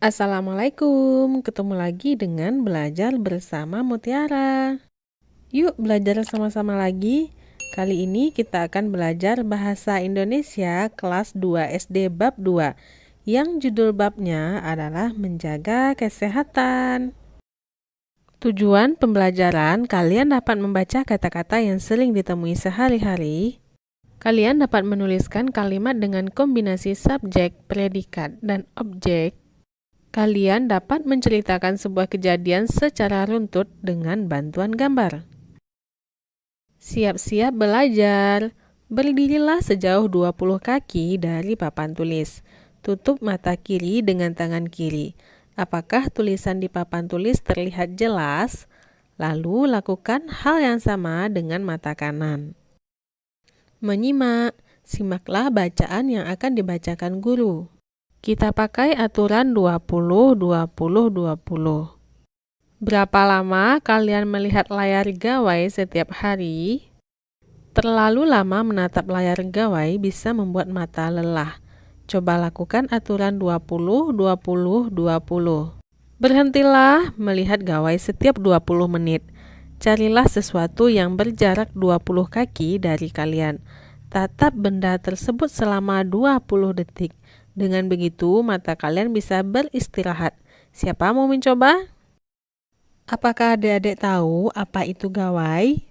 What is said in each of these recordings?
Assalamualaikum, ketemu lagi dengan belajar bersama Mutiara. Yuk belajar sama-sama lagi. Kali ini kita akan belajar bahasa Indonesia kelas 2 SD bab 2 yang judul babnya adalah menjaga kesehatan. Tujuan pembelajaran, kalian dapat membaca kata-kata yang sering ditemui sehari-hari. Kalian dapat menuliskan kalimat dengan kombinasi subjek, predikat, dan objek. Kalian dapat menceritakan sebuah kejadian secara runtut dengan bantuan gambar. Siap-siap belajar. Berdirilah sejauh 20 kaki dari papan tulis. Tutup mata kiri dengan tangan kiri. Apakah tulisan di papan tulis terlihat jelas? Lalu lakukan hal yang sama dengan mata kanan. Menyimak. Simaklah bacaan yang akan dibacakan guru. Kita pakai aturan 20-20-20. Berapa lama kalian melihat layar gawai setiap hari? Terlalu lama menatap layar gawai bisa membuat mata lelah. Coba lakukan aturan 20-20-20. Berhentilah melihat gawai setiap 20 menit. Carilah sesuatu yang berjarak 20 kaki dari kalian. Tatap benda tersebut selama 20 detik. Dengan begitu, mata kalian bisa beristirahat. Siapa mau mencoba? Apakah adik-adik tahu apa itu gawai?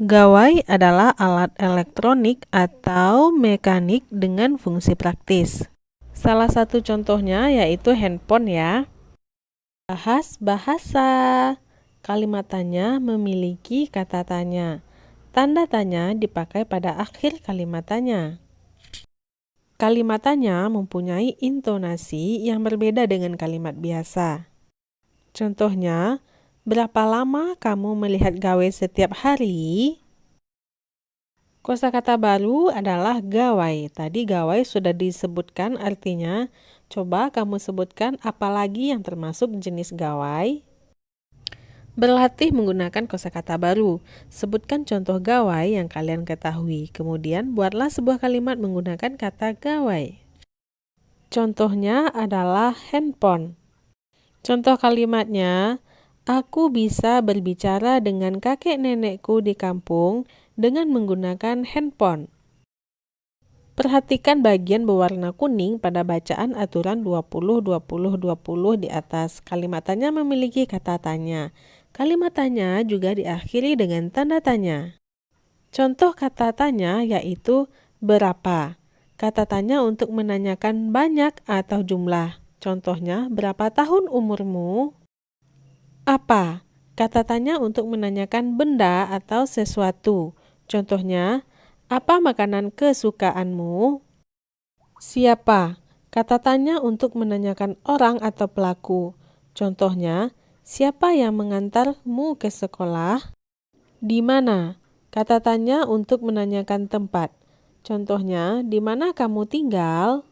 Gawai adalah alat elektronik atau mekanik dengan fungsi praktis. Salah satu contohnya yaitu handphone ya. Bahas bahasa. Kalimat tanya memiliki kata tanya. Tanda tanya dipakai pada akhir kalimat tanya. Kalimat tanya mempunyai intonasi yang berbeda dengan kalimat biasa. Contohnya, berapa lama kamu melihat gawai setiap hari? Kosakata baru adalah gawai. Tadi gawai sudah disebutkan artinya. Coba kamu sebutkan apa lagi yang termasuk jenis gawai? Berlatih menggunakan kosakata baru. Sebutkan contoh gawai yang kalian ketahui. Kemudian buatlah sebuah kalimat menggunakan kata gawai. Contohnya adalah handphone. Contoh kalimatnya, aku bisa berbicara dengan kakek nenekku di kampung dengan menggunakan handphone. Perhatikan bagian berwarna kuning pada bacaan aturan 20-20-20 di atas. Kalimat tanya memiliki kata tanya. Kalimat tanya juga diakhiri dengan tanda tanya. Contoh kata tanya yaitu berapa. Kata tanya untuk menanyakan banyak atau jumlah. Contohnya, berapa tahun umurmu? Apa? Kata tanya untuk menanyakan benda atau sesuatu. Contohnya, apa makanan kesukaanmu? Siapa? Kata tanya untuk menanyakan orang atau pelaku. Contohnya, siapa yang mengantarmu ke sekolah? Di mana? Kata tanya untuk menanyakan tempat. Contohnya, di mana kamu tinggal?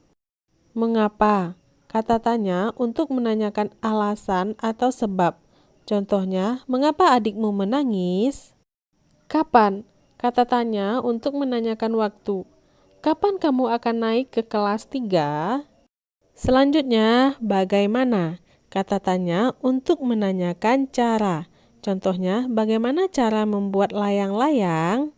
Mengapa? Kata tanya untuk menanyakan alasan atau sebab. Contohnya, mengapa adikmu menangis? Kapan? Kata tanya untuk menanyakan waktu. Kapan kamu akan naik ke kelas 3? Selanjutnya, bagaimana? Kata tanya untuk menanyakan cara. Contohnya, bagaimana cara membuat layang-layang?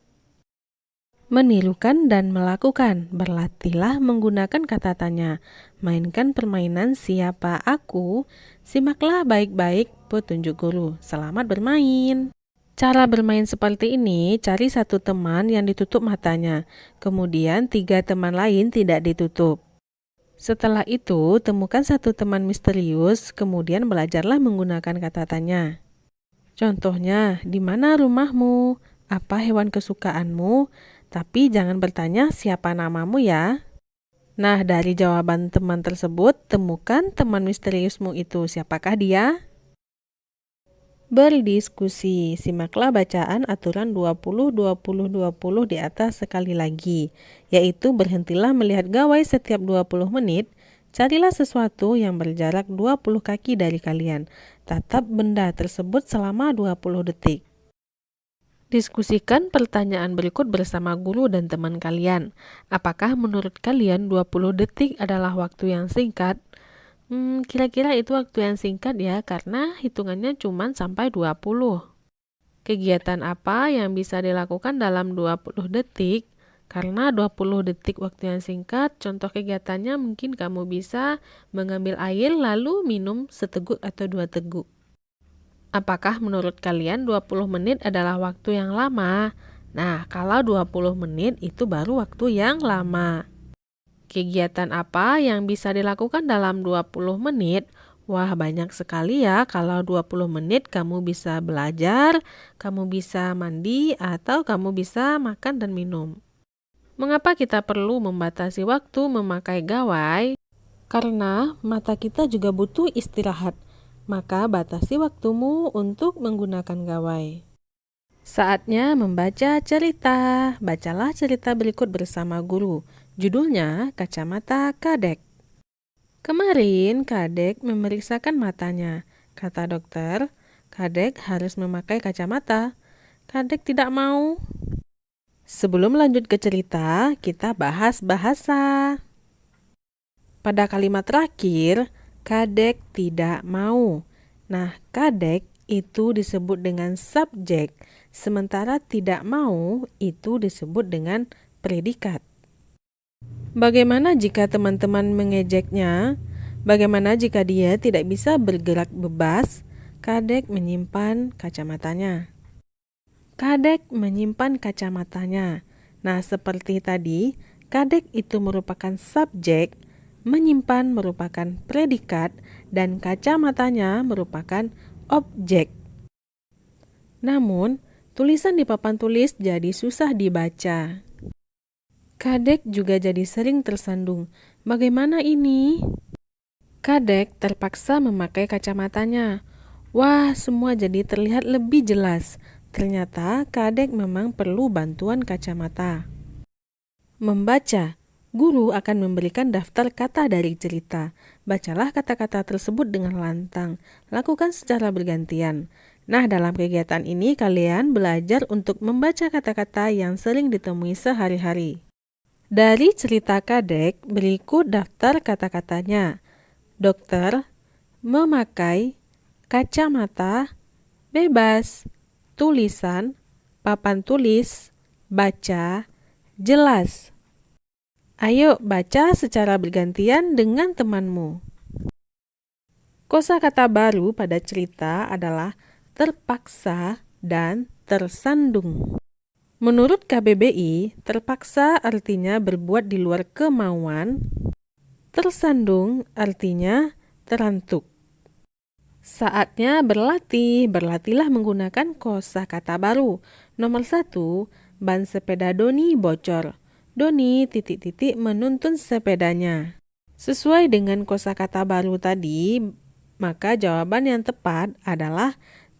Menirukan dan melakukan. Berlatihlah menggunakan kata tanya. Mainkan permainan siapa aku. Simaklah baik-baik petunjuk guru. Selamat bermain. Cara bermain seperti ini, cari satu teman yang ditutup matanya. Kemudian 3 teman lain tidak ditutup. Setelah itu, temukan satu teman misterius, kemudian belajarlah menggunakan kata tanya. Contohnya, di mana rumahmu? Apa hewan kesukaanmu? Tapi jangan bertanya siapa namamu ya. Nah, dari jawaban teman tersebut, temukan teman misteriusmu itu. Siapakah dia? Berdiskusi. Simaklah bacaan aturan 20-20-20 di atas sekali lagi, yaitu berhentilah melihat gawai setiap 20 menit, carilah sesuatu yang berjarak 20 kaki dari kalian, tatap benda tersebut selama 20 detik. Diskusikan pertanyaan berikut bersama guru dan teman kalian. Apakah menurut kalian 20 detik adalah waktu yang singkat? Kira-kira itu waktu yang singkat ya, karena hitungannya cuma sampai 20. Kegiatan apa yang bisa dilakukan dalam 20 detik? Karena 20 detik waktu yang singkat, contoh kegiatannya mungkin kamu bisa mengambil air lalu minum seteguk atau 2 teguk. Apakah menurut kalian 20 menit adalah waktu yang lama? Nah, kalau 20 menit itu baru waktu yang lama. Kegiatan apa yang bisa dilakukan dalam 20 menit? Wah, banyak sekali ya. Kalau 20 menit kamu bisa belajar, kamu bisa mandi, atau kamu bisa makan dan minum. Mengapa kita perlu membatasi waktu memakai gawai? Karena mata kita juga butuh istirahat. Maka batasi waktumu untuk menggunakan gawai. Saatnya membaca cerita. Bacalah cerita berikut bersama guru. Judulnya Kacamata Kadek. Kemarin Kadek memeriksakan matanya. Kata dokter, Kadek harus memakai kacamata. Kadek tidak mau. Sebelum lanjut ke cerita, kita bahas bahasa. Pada kalimat terakhir, Kadek tidak mau. Nah, Kadek itu disebut dengan subjek, sementara tidak mau itu disebut dengan predikat. Bagaimana jika teman-teman mengejeknya? Bagaimana jika dia tidak bisa bergerak bebas? Kadek menyimpan kacamatanya. Kadek menyimpan kacamatanya. Nah, seperti tadi, Kadek itu merupakan subjek, menyimpan merupakan predikat, dan kacamatanya merupakan objek. Namun, tulisan di papan tulis jadi susah dibaca. Kadek juga jadi sering tersandung. Bagaimana ini? Kadek terpaksa memakai kacamatanya. Wah, semua jadi terlihat lebih jelas. Ternyata Kadek memang perlu bantuan kacamata. Membaca. Guru akan memberikan daftar kata dari cerita. Bacalah kata-kata tersebut dengan lantang. Lakukan secara bergantian. Nah, dalam kegiatan ini kalian belajar untuk membaca kata-kata yang sering ditemui sehari-hari. Dari cerita Kadek, berikut daftar kata-katanya. Dokter, memakai, kacamata, bebas, tulisan, papan tulis, baca, jelas. Ayo baca secara bergantian dengan temanmu. Kosakata baru pada cerita adalah terpaksa dan tersandung. Menurut KBBI, terpaksa artinya berbuat di luar kemauan, tersandung artinya terantuk. Saatnya berlatih, berlatihlah menggunakan kosakata baru. Nomor 1, ban sepeda Doni bocor. Doni ... menuntun sepedanya. Sesuai dengan kosakata baru tadi, maka jawaban yang tepat adalah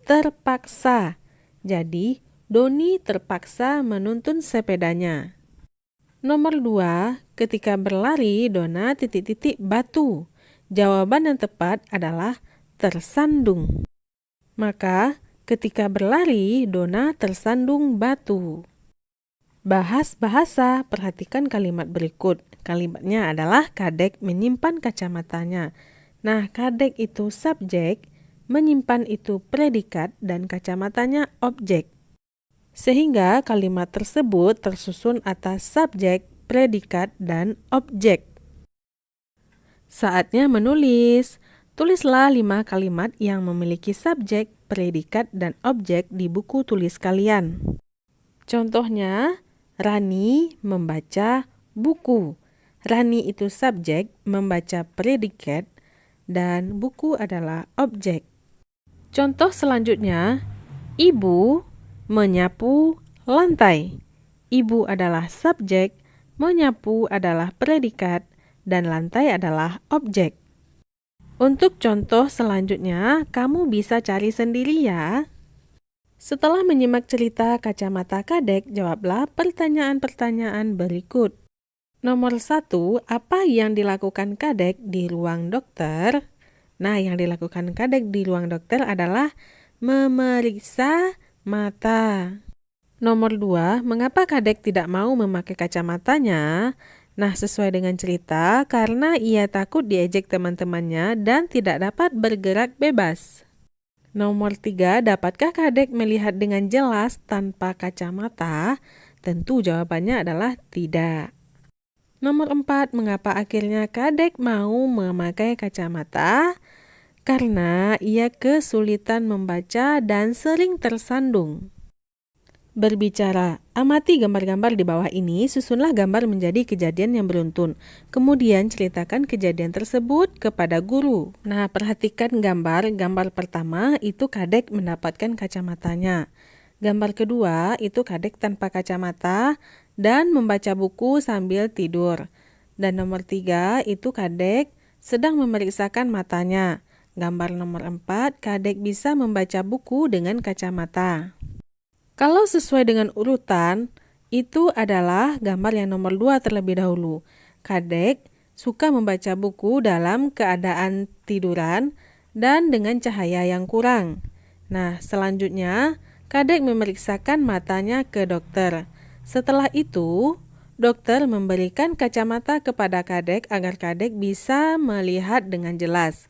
terpaksa. Jadi, Doni terpaksa menuntun sepedanya. Nomor 2, ketika berlari, Dona ... batu. Jawaban yang tepat adalah tersandung. Maka, ketika berlari, Dona tersandung batu. Bahas bahasa, perhatikan kalimat berikut. Kalimatnya adalah Kadek menyimpan kacamatanya. Nah, Kadek itu subjek, menyimpan itu predikat, dan kacamatanya objek. Sehingga kalimat tersebut tersusun atas subjek, predikat, dan objek. Saatnya menulis. Tulislah 5 kalimat yang memiliki subjek, predikat, dan objek di buku tulis kalian. Contohnya, Rani membaca buku. Rani itu subjek, membaca predikat, dan buku adalah objek. Contoh selanjutnya, Ibu menyapu lantai. Ibu adalah subjek, menyapu adalah predikat, dan lantai adalah objek. Untuk contoh selanjutnya, kamu bisa cari sendiri ya. Setelah menyimak cerita Kacamata Kadek, jawablah pertanyaan-pertanyaan berikut. Nomor 1, apa yang dilakukan Kadek di ruang dokter? Nah, yang dilakukan Kadek di ruang dokter adalah memeriksa mata. Nomor 2, mengapa Kadek tidak mau memakai kacamatanya? Nah, sesuai dengan cerita, karena ia takut diejek teman-temannya dan tidak dapat bergerak bebas. Nomor 3, dapatkah Kadek melihat dengan jelas tanpa kacamata? Tentu jawabannya adalah tidak. Nomor 4, mengapa akhirnya Kadek mau memakai kacamata? Karena ia kesulitan membaca dan sering tersandung. Berbicara, amati gambar-gambar di bawah ini, susunlah gambar menjadi kejadian yang beruntun. Kemudian ceritakan kejadian tersebut kepada guru. Nah, perhatikan gambar pertama itu Kadek mendapatkan kacamatanya. Gambar kedua itu Kadek tanpa kacamata dan membaca buku sambil tidur. Dan nomor 3 itu Kadek sedang memeriksakan matanya. Gambar nomor 4, Kadek bisa membaca buku dengan kacamata. Kalau sesuai dengan urutan, itu adalah gambar yang nomor 2 terlebih dahulu. Kadek suka membaca buku dalam keadaan tiduran dan dengan cahaya yang kurang. Nah, selanjutnya, Kadek memeriksakan matanya ke dokter. Setelah itu, dokter memberikan kacamata kepada Kadek agar Kadek bisa melihat dengan jelas.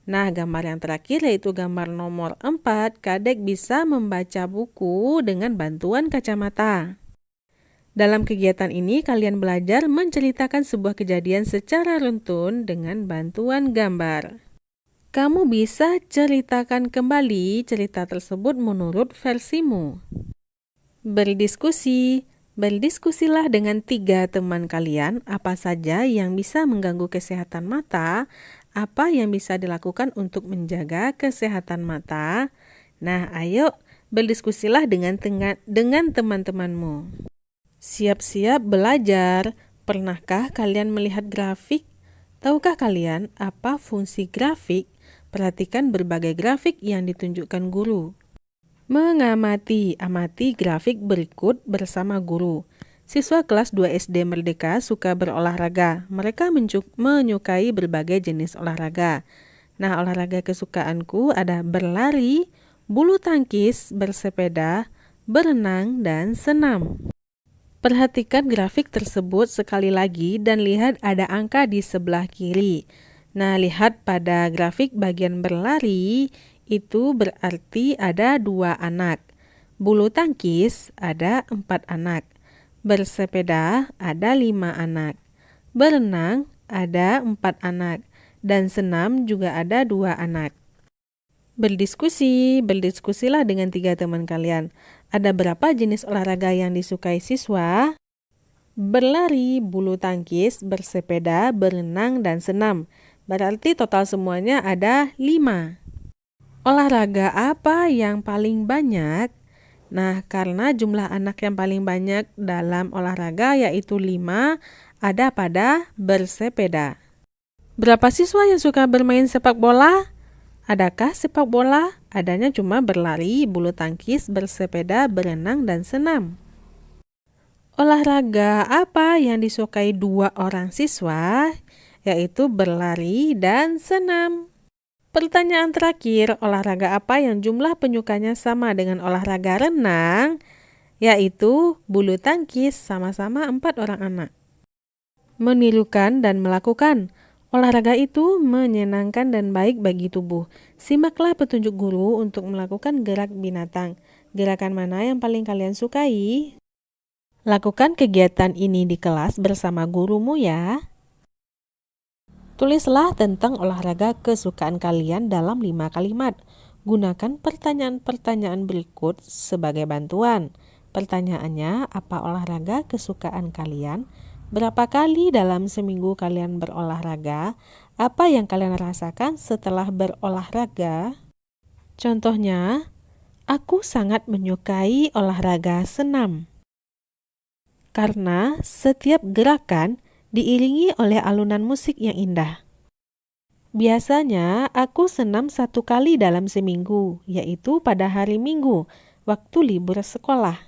Nah, gambar yang terakhir yaitu gambar nomor 4, Kadek bisa membaca buku dengan bantuan kacamata. Dalam kegiatan ini, kalian belajar menceritakan sebuah kejadian secara runtun dengan bantuan gambar. Kamu bisa ceritakan kembali cerita tersebut menurut versimu. Berdiskusi. Berdiskusilah dengan 3 teman kalian apa saja yang bisa mengganggu kesehatan mata, apa yang bisa dilakukan untuk menjaga kesehatan mata. Nah, ayo berdiskusilah dengan teman-temanmu. Siap-siap belajar. Pernahkah kalian melihat grafik? Tahukah kalian apa fungsi grafik? Perhatikan berbagai grafik yang ditunjukkan guru. Mengamati, amati grafik berikut bersama guru. Siswa kelas 2 SD Merdeka suka berolahraga. Mereka menyukai berbagai jenis olahraga. Nah, olahraga kesukaanku ada berlari, bulu tangkis, bersepeda, berenang, dan senam. Perhatikan grafik tersebut sekali lagi dan lihat ada angka di sebelah kiri. Nah, lihat pada grafik bagian berlari, itu berarti ada 2 anak. Bulu tangkis ada 4 anak. Bersepeda ada 5 anak. Berenang ada 4 anak. Dan senam juga ada 2 anak. Berdiskusilah dengan 3 teman kalian. Ada berapa jenis olahraga yang disukai siswa? Berlari, bulu tangkis, bersepeda, berenang, dan senam. Berarti total semuanya ada 5. Olahraga apa yang paling banyak? Nah, karena jumlah anak yang paling banyak dalam olahraga yaitu 5, ada pada bersepeda. Berapa siswa yang suka bermain sepak bola? Adakah sepak bola? Adanya cuma berlari, bulu tangkis, bersepeda, berenang, dan senam. Olahraga apa yang disukai 2 orang siswa? Yaitu berlari dan senam. Pertanyaan terakhir, olahraga apa yang jumlah penyukanya sama dengan olahraga renang? Yaitu bulu tangkis, sama-sama 4 orang anak. Menirukan dan melakukan. Olahraga itu menyenangkan dan baik bagi tubuh. Simaklah petunjuk guru untuk melakukan gerak binatang. Gerakan mana yang paling kalian sukai? Lakukan kegiatan ini di kelas bersama gurumu ya. Tulislah tentang olahraga kesukaan kalian dalam 5 kalimat. Gunakan pertanyaan-pertanyaan berikut sebagai bantuan. Pertanyaannya, apa olahraga kesukaan kalian? Berapa kali dalam seminggu kalian berolahraga? Apa yang kalian rasakan setelah berolahraga? Contohnya, aku sangat menyukai olahraga senam. Karena setiap gerakan diiringi oleh alunan musik yang indah. Biasanya aku senam 1 kali dalam seminggu, yaitu pada hari Minggu, waktu libur sekolah.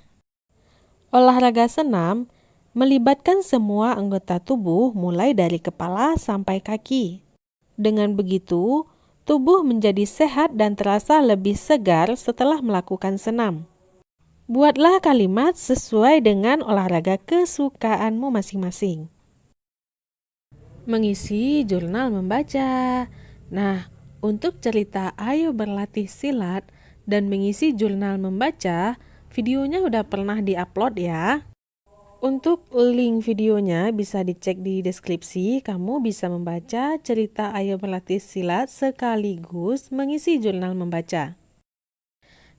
Olahraga senam melibatkan semua anggota tubuh mulai dari kepala sampai kaki. Dengan begitu, tubuh menjadi sehat dan terasa lebih segar setelah melakukan senam. Buatlah kalimat sesuai dengan olahraga kesukaanmu masing-masing. Mengisi jurnal membaca. Nah, untuk cerita Ayo Berlatih Silat dan mengisi jurnal membaca, videonya udah pernah diupload ya. Untuk link videonya bisa dicek di deskripsi. Kamu bisa membaca cerita Ayo Berlatih Silat sekaligus mengisi jurnal membaca.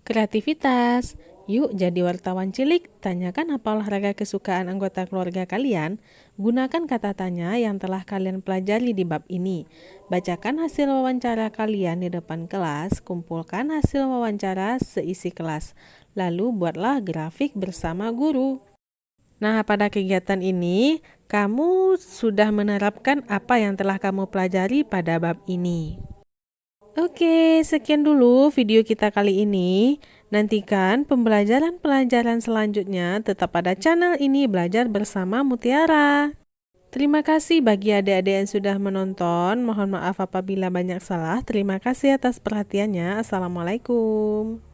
Kreativitas. Yuk jadi wartawan cilik, tanyakan apa olahraga kesukaan anggota keluarga kalian. Gunakan kata tanya yang telah kalian pelajari di bab ini. Bacakan hasil wawancara kalian di depan kelas, kumpulkan hasil wawancara seisi kelas. Lalu buatlah grafik bersama guru. Nah, pada kegiatan ini, kamu sudah menerapkan apa yang telah kamu pelajari pada bab ini. Oke, sekian dulu video kita kali ini. Nantikan pembelajaran-pelajaran selanjutnya tetap pada channel ini Belajar Bersama Mutiara. Terima kasih bagi adik-adik yang sudah menonton. Mohon maaf apabila banyak salah. Terima kasih atas perhatiannya. Assalamualaikum.